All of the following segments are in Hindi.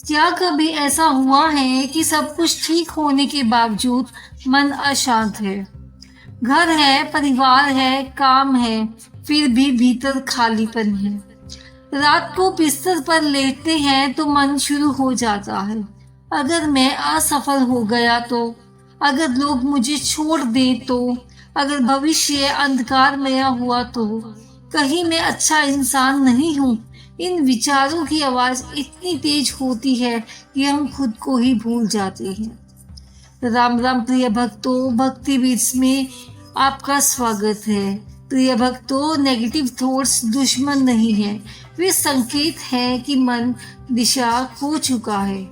क्या कभी ऐसा हुआ है कि सब कुछ ठीक होने के बावजूद मन अशांत है? घर है, परिवार है, काम है, फिर भी भीतर खालीपन है। रात को बिस्तर पर लेटते हैं तो मन शुरू हो जाता है। अगर मैं असफल हो गया तो, अगर लोग मुझे छोड़ दें तो, अगर भविष्य अंधकारमय हुआ तो, कहीं मैं अच्छा इंसान नहीं हूँ। इन विचारों की आवाज इतनी तेज होती है कि हम खुद को ही भूल जाते हैं। राम राम प्रिय भक्तों, भक्ति बीट्स में आपका स्वागत है। प्रिय भक्तों, नेगेटिव थॉट्स दुश्मन नहीं है, वे संकेत हैं कि मन दिशा खो चुका है।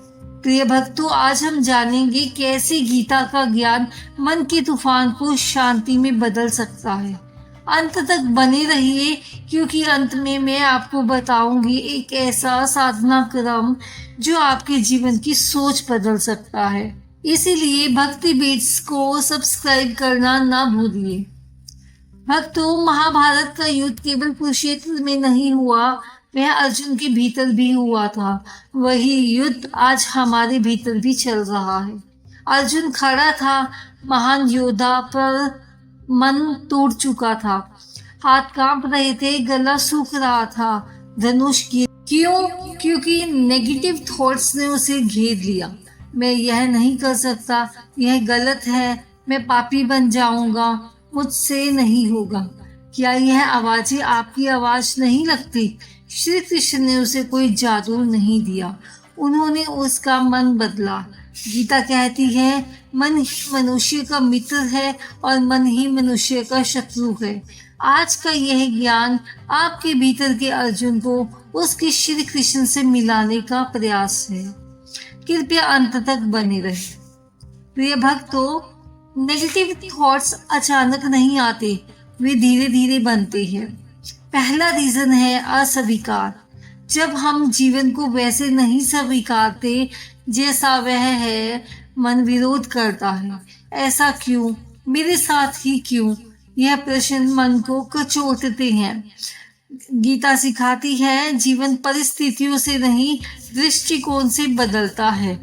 प्रिय भक्तों, आज हम जानेंगे कैसे गीता का ज्ञान मन के तूफान को शांति में बदल सकता है। अंत तक बने रहिए, क्योंकि अंत में मैं आपको बताऊंगी एक ऐसा साधना क्रम जो आपके जीवन की सोच बदल सकता है। इसीलिए भक्ति बीट्स को सब्सक्राइब करना ना भूलिए। भक्तों, महाभारत का युद्ध केवल कुरुक्षेत्र में नहीं हुआ, वह अर्जुन के भीतर भी हुआ था। वही युद्ध आज हमारे भीतर भी चल रहा है। अर्जुन खड़ा था, महान योद्धा, पर मन टूट चुका था। हाथ कांप रहे थे, गला सूख रहा था, धनुष की क्यों? क्योंकि नेगेटिव थॉट्स ने उसे घेर लिया। मैं यह नहीं कर सकता, यह गलत है, मैं पापी बन जाऊंगा, मुझसे नहीं होगा। क्या यह आवाजें आपकी आवाज नहीं लगती? श्री कृष्ण ने उसे कोई जादू नहीं दिया, उन्होंने उसका मन बदला। गीता कहती है, मन ही मनुष्य का मित्र है और मन ही मनुष्य का शत्रु है। आज का यह ज्ञान आपके भीतर के अर्जुन को उसके श्री कृष्ण से मिलाने का प्रयास है। कृपया अंत तक बने रहे। प्रिय भक्तों, नेगेटिव थॉट्स अचानक नहीं आते, वे धीरे धीरे बनते हैं। पहला रीजन है अस्वीकार। जब हम जीवन को वैसे नहीं स्वीकारते जैसा वह है, मन विरोध करता है। ऐसा क्यों? मेरे साथ ही क्यों? यह प्रश्न मन को कचोटते हैं। गीता सिखाती है, जीवन परिस्थितियों से नहीं, दृष्टिकोण से बदलता है।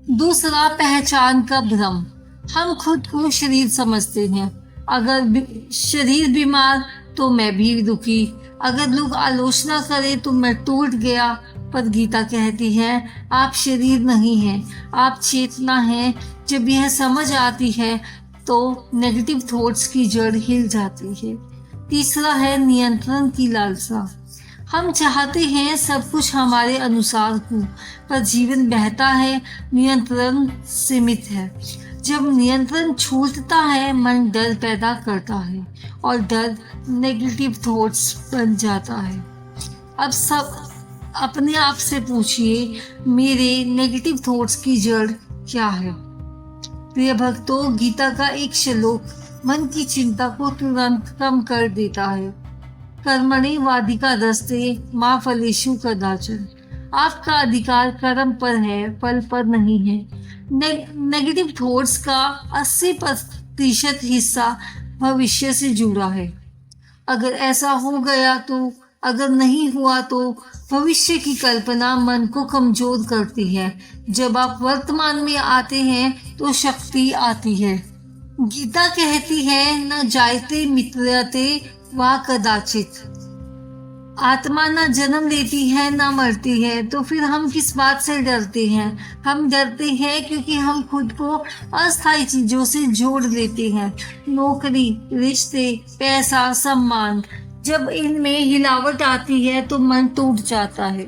दूसरा, पहचान का भ्रम। हम खुद को शरीर समझते हैं। अगर शरीर बीमार तो मैं भी दुखी, अगर लोग आलोचना करें तो मैं टूट गया। पर गीता कहती है, आप शरीर नहीं हैं, आप चेतना हैं। जब यह समझ आती है तो नेगेटिव थॉट्स की जड़ हिल जाती है। तीसरा है नियंत्रण की लालसा। हम चाहते हैं सब कुछ हमारे अनुसार हो, पर जीवन बहता है, नियंत्रण सीमित है। जब नियंत्रण छूटता है, मन डर पैदा करता है और डर नेगेटिव थॉट्स बन जाता है। अब सब अपने आप से पूछिए, मेरे नेगेटिव थॉट्स की जड़ क्या है? प्रिय भक्तों, गीता का एक श्लोक मन की चिंता को तुरंत कम कर देता है। कर्मण्येवाधिकारस्ते मा फलेषु कदाचन। आपका अधिकार कर्म पर है, फल पर नहीं है। नेगेटिव थॉट्स का 80% हिस्सा भविष्य से जुड़ा है। अगर ऐसा हो गया तो, अगर नहीं हुआ तो, भविष्य की कल्पना मन को कमजोर करती है। जब आप वर्तमान में आते हैं तो शक्ति आती है। गीता कहती है, न जायते मित्रते वा कदाचित। आत्मा ना जन्म लेती है ना मरती है, तो फिर हम किस बात से डरते हैं? हम डरते हैं क्योंकि हम खुद को अस्थायी चीजों से जोड़ लेते हैं। नौकरी, रिश्ते, पैसा, सम्मान। जब इनमें हिलावट आती है तो मन टूट जाता है,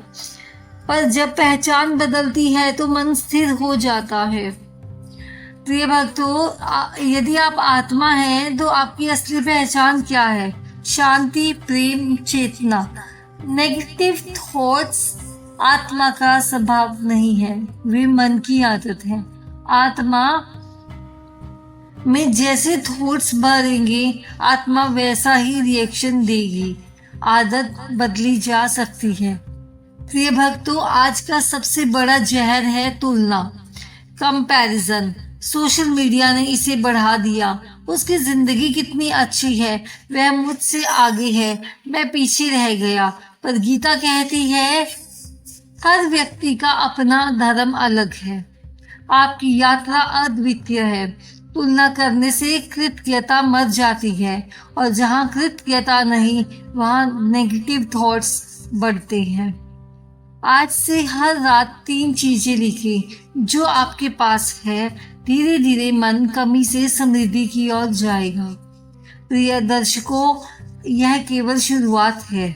पर जब पहचान बदलती है तो मन स्थिर हो जाता है। प्रिय भक्तों, यदि आप आत्मा हैं तो आपकी असली पहचान क्या है? शांति, प्रेम, चेतना। नेगेटिव थॉट्स आत्मा का स्वभाव नहीं है, वे मन की आदत है। आत्मा में जैसे थॉट्स भरेंगे, आत्मा वैसा ही रिएक्शन देगी। आदत बदली जा सकती है। प्रिय भक्तों, आज का सबसे बड़ा जहर है तुलना, कंपैरिजन। सोशल मीडिया ने इसे बढ़ा दिया। उसकी जिंदगी कितनी अच्छी है, वह मुझसे आगे है, मैं पीछे रह गया। पर गीता कहती है, हर व्यक्ति का अपना धर्म अलग है। आपकी यात्रा अद्वितीय है। तुलना करने से कृतज्ञता मर जाती है और जहाँ कृतज्ञता नहीं वहाँ नेगेटिव थॉट्स बढ़ते हैं। आज से हर रात 3 चीजें लिखें जो आपके पास है। धीरे धीरे मन कमी से समृद्धि की ओर जाएगा। प्रिय दर्शकों, यह केवल शुरुआत है।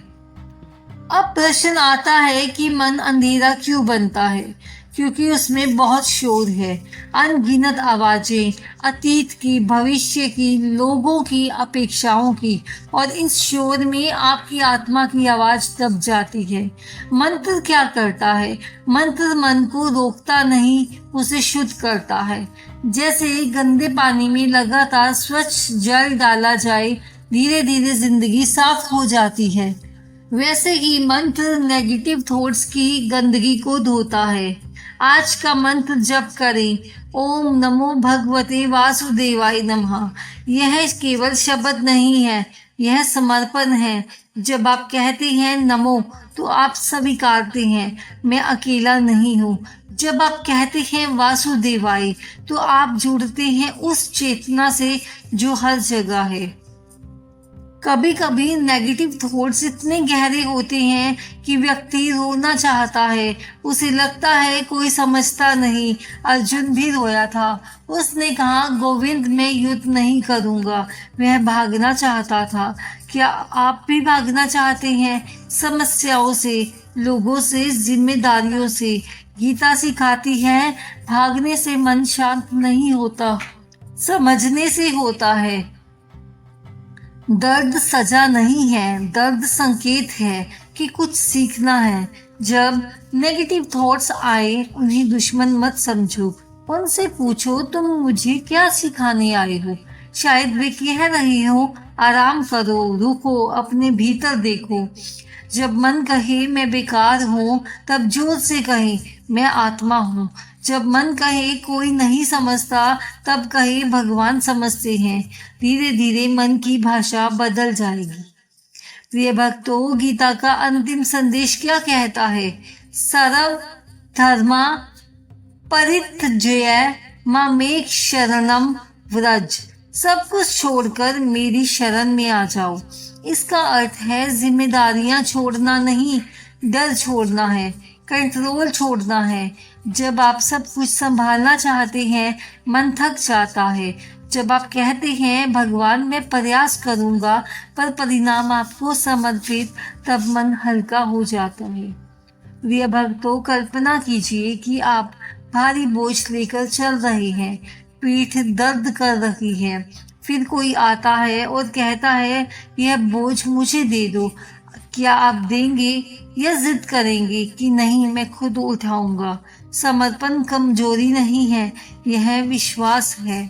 अब प्रश्न आता है कि मन अंधेरा क्यों बनता है? क्योंकि उसमें बहुत शोर है, अनगिनत आवाजें, अतीत की, भविष्य की, लोगों की, अपेक्षाओं की, और इस शोर में आपकी आत्मा की आवाज दब जाती है। मंत्र क्या करता है? मंत्र मन को रोकता नहीं, उसे शुद्ध करता है। जैसे गंदे पानी में लगातार स्वच्छ जल डाला जाए, धीरे धीरे जिंदगी साफ हो जाती है। वैसे ही मंत्र नेगेटिव थॉट्स की गंदगी को धोता है। आज का मंत्र जप करें, ओम नमो भगवते वासुदेवाय नमः। यह केवल शब्द नहीं है, यह समर्पण है। जब आप कहते हैं नमो, तो आप स्वीकारते हैं मैं अकेला नहीं हूँ। जब आप कहते हैं वासुदेवाय, तो आप जुड़ते हैं उस चेतना से जो हर जगह है। कभी कभी नेगेटिव थॉट्स इतने गहरे होते हैं कि व्यक्ति रोना चाहता है। उसे लगता है कोई समझता नहीं। अर्जुन भी रोया था। उसने कहा, गोविंद मैं युद्ध नहीं करूंगा। वह भागना चाहता था। क्या आप भी भागना चाहते हैं? समस्याओं से, लोगों से, जिम्मेदारियों से। गीता सिखाती है, भागने से मन शांत नहीं होता, समझने से होता है। दर्द सजा नहीं है, दर्द संकेत है कि कुछ सीखना है। जब नेगेटिव थॉट्स आए, उन्हें दुश्मन मत समझो। उनसे पूछो, तुम मुझे क्या सिखाने आए हो? शायद वे कह रहे हो, आराम करो, रुको, अपने भीतर देखो। जब मन कहे मैं बेकार हूँ, तब जोर से कहे मैं आत्मा हूँ। जब मन कहे कोई नहीं समझता, तब कहे भगवान समझते हैं। धीरे धीरे मन की भाषा बदल जाएगी। प्रिय भक्तों, गीता का अंतिम संदेश क्या कहता है? सर्व धर्मा परित्यज्य मामेक शरणम व्रज। सब कुछ छोड़कर मेरी शरण में आ जाओ। इसका अर्थ है जिम्मेदारियां छोड़ना नहीं, डर छोड़ना है, कंट्रोल छोड़ना है। जब आप सब कुछ संभालना चाहते हैं, मन थक जाता है। जब आप कहते हैं भगवान मैं प्रयास करूंगा पर परिणाम आपको समर्पित, तब मन हल्का हो जाता है। प्रिय भक्तों, कल्पना कीजिए कि आप भारी बोझ लेकर चल रहे हैं, पीठ दर्द कर रही है। फिर कोई आता है और कहता है यह बोझ मुझे दे दो। क्या आप देंगे या जिद करेंगे कि नहीं मैं खुद उठाऊंगा? समर्पण कमजोरी नहीं है, यह विश्वास है।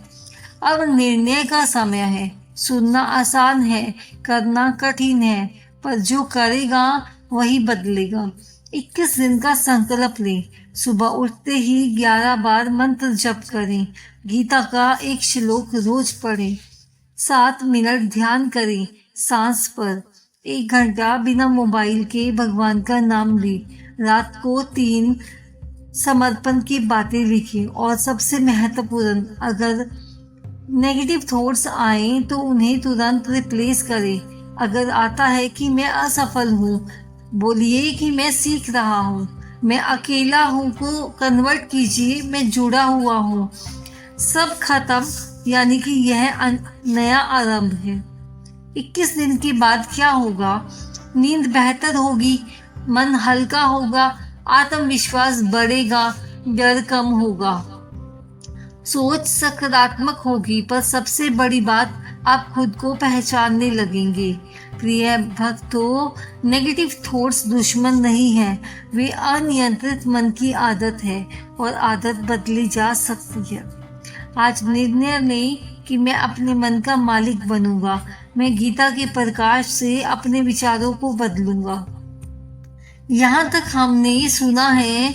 अब निर्णय का समय है। सुनना आसान है, करना कठिन है, पर जो करेगा वही बदलेगा। 21 दिन का संकल्प लें। सुबह उठते ही 11 बार मंत्र जप करें। गीता का एक श्लोक रोज पढ़ें। 7 मिनट ध्यान करें सांस पर। 1 घंटा बिना मोबाइल के भगवान का नाम लें। रात को 3 समर्पण की बातें लिखें। और सबसे महत्वपूर्ण, अगर नेगेटिव थॉट्स आए तो उन्हें तुरंत रिप्लेस करें। अगर आता है कि मैं असफल हूँ, बोलिए कि मैं सीख रहा हूँ। मैं अकेला हूँ को कन्वर्ट कीजिए मैं जुड़ा हुआ हूँ। सब खत्म, यानी कि यह नया आरंभ है। 21 दिन के बाद क्या होगा? नींद बेहतर होगी, मन हल्का होगा, आत्मविश्वास बढ़ेगा, डर कम होगा, सोच सकारात्मक होगी, पर सबसे बड़ी बात आप खुद को पहचानने लगेंगे। प्रिय भक्तों, नेगेटिव थॉट्स दुश्मन नहीं है, वे अनियंत्रित मन की आदत है और आदत बदली जा सकती है। आज निर्णय लें कि मैं अपने मन का मालिक बनूंगा। मैं गीता के प्रकाश से अपने विचारों को बदलूंगा। यहाँ तक हमने सुना है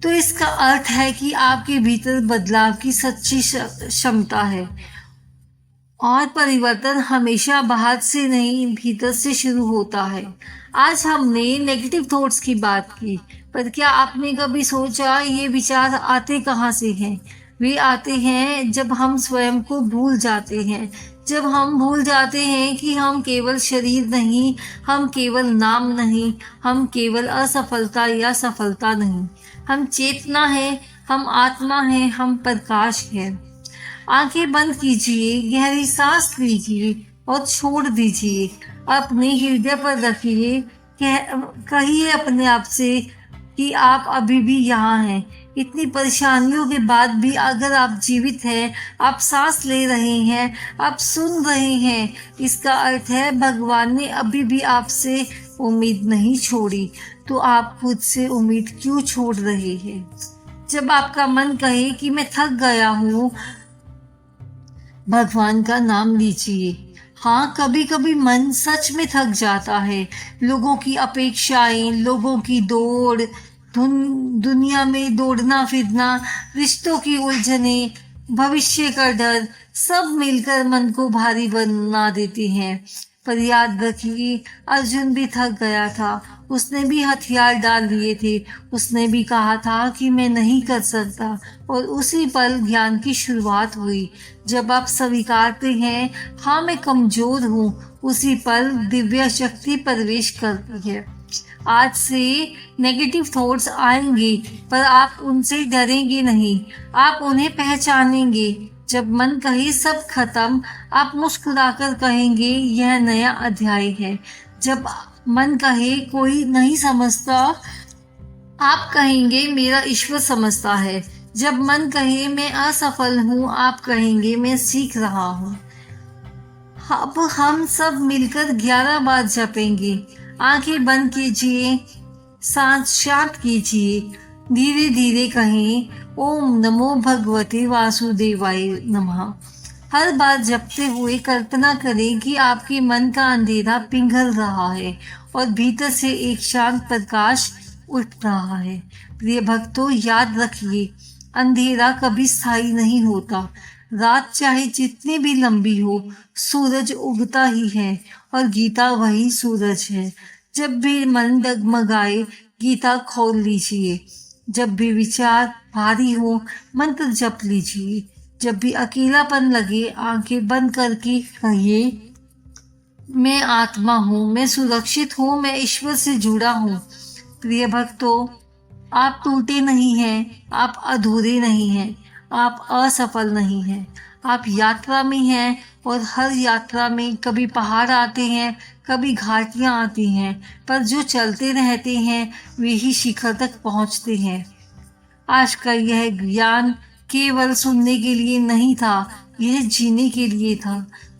तो इसका अर्थ है कि आपके भीतर बदलाव की सच्ची क्षमता है और परिवर्तन हमेशा बाहर से नहीं, भीतर से शुरू होता है। आज हमने नेगेटिव थॉट्स की बात की, पर क्या आपने कभी सोचा ये विचार आते कहाँ से हैं? वे आते हैं जब हम स्वयं को भूल जाते हैं, जब हम भूल जाते हैं कि हम केवल शरीर नहीं, हम केवल नाम नहीं, हम केवल असफलता या सफलता नहीं, हम चेतना है, हम आत्मा है, हम प्रकाश है। आंखें बंद कीजिए, गहरी सांस लीजिए और छोड़ दीजिए। अपने हृदय पर रखिए, कहिए अपने आप से कि आप अभी भी यहाँ हैं। इतनी परेशानियों के बाद भी अगर आप जीवित हैं, आप सांस ले रहे हैं, आप सुन रहे हैं, इसका अर्थ है भगवान ने अभी भी आपसे उम्मीद नहीं छोड़ी। तो आप खुद से उम्मीद क्यों छोड़ रहे हैं? जब आपका मन कहे कि मैं थक गया हूँ, भगवान का नाम लीजिए। हाँ, कभी कभी मन सच में थक जाता है। लोगों की अपेक्षाएं, लोगों की दौड़, दुनिया में दौड़ना फिरना, रिश्तों की उलझने, भविष्य का डर, सब मिलकर मन को भारी बना देती हैं। पर याद रखिए, अर्जुन भी थक गया था। उसने भी हथियार डाल लिए थे। उसने भी कहा था कि मैं नहीं कर सकता, और उसी पल ज्ञान की शुरुआत हुई। जब आप स्वीकारते हैं, हाँ मैं कमजोर हूँ, उसी पल दिव्य शक्ति प्रवेश करती है। आज से नेगेटिव थॉट्स आएंगे, पर आप उनसे डरेंगे नहीं, आप उन्हें पहचानेंगे। जब मन कहे सब खत्म, आप मुस्कुराकर कहेंगे यह नया अध्याय है। जब मन कहे कोई नहीं समझता, आप कहेंगे मेरा ईश्वर समझता है। जब मन कहे मैं असफल हूँ, आप कहेंगे मैं सीख रहा हूँ। अब हम सब मिलकर 11 बार जपेंगे। आंखें बंद कीजिए, सांस शांत कीजिए, धीरे धीरे कहें ओम नमो भगवते वासुदेवाय नमः। हर बार जपते हुए कल्पना करें कि आपके मन का अंधेरा पिघल रहा है और भीतर से एक शांत प्रकाश उठ रहा है। प्रिय भक्तों, याद रखिए, अंधेरा कभी स्थायी नहीं होता। रात चाहे जितनी भी लंबी हो, सूरज उगता ही है, और गीता वही सूरज है। जब भी मन डगमगाए, गीता खोल लीजिए। जब भी विचार भारी हो, मंत्र जप लीजिए। जब भी अकेलापन लगे, आंखें बंद करके कहिए मैं आत्मा हूँ, मैं सुरक्षित हूँ, मैं ईश्वर से जुड़ा हूँ। प्रिय भक्तों, आप टूटे नहीं हैं, आप अधूरे नहीं हैं, आप असफल नहीं हैं, आप यात्रा में हैं। और हर यात्रा में कभी पहाड़ आते हैं, कभी घाटियाँ आती हैं, पर जो चलते रहते हैं वे ही शिखर तक पहुँचते हैं। आज का यह ज्ञान केवल सुनने के लिए नहीं था, यह जीने के लिए था।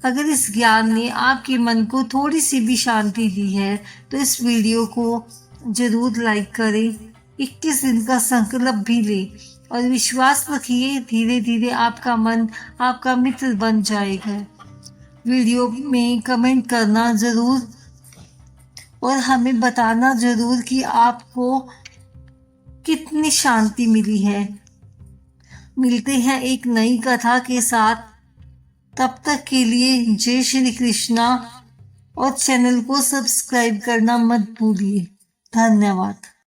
अगर इस ज्ञान ने आपके मन को थोड़ी सी भी शांति दी है, तो इस वीडियो को जरूर लाइक करें, 21 दिन का संकल्प भी लें, और विश्वास रखिए धीरे धीरे आपका मन आपका मित्र बन जाएगा। वीडियो में कमेंट करना जरूर, और हमें बताना जरूर कि आपको कितनी शांति मिली है। मिलते हैं एक नई कथा के साथ। तब तक के लिए जय श्री कृष्णा, और चैनल को सब्सक्राइब करना मत भूलिए। धन्यवाद।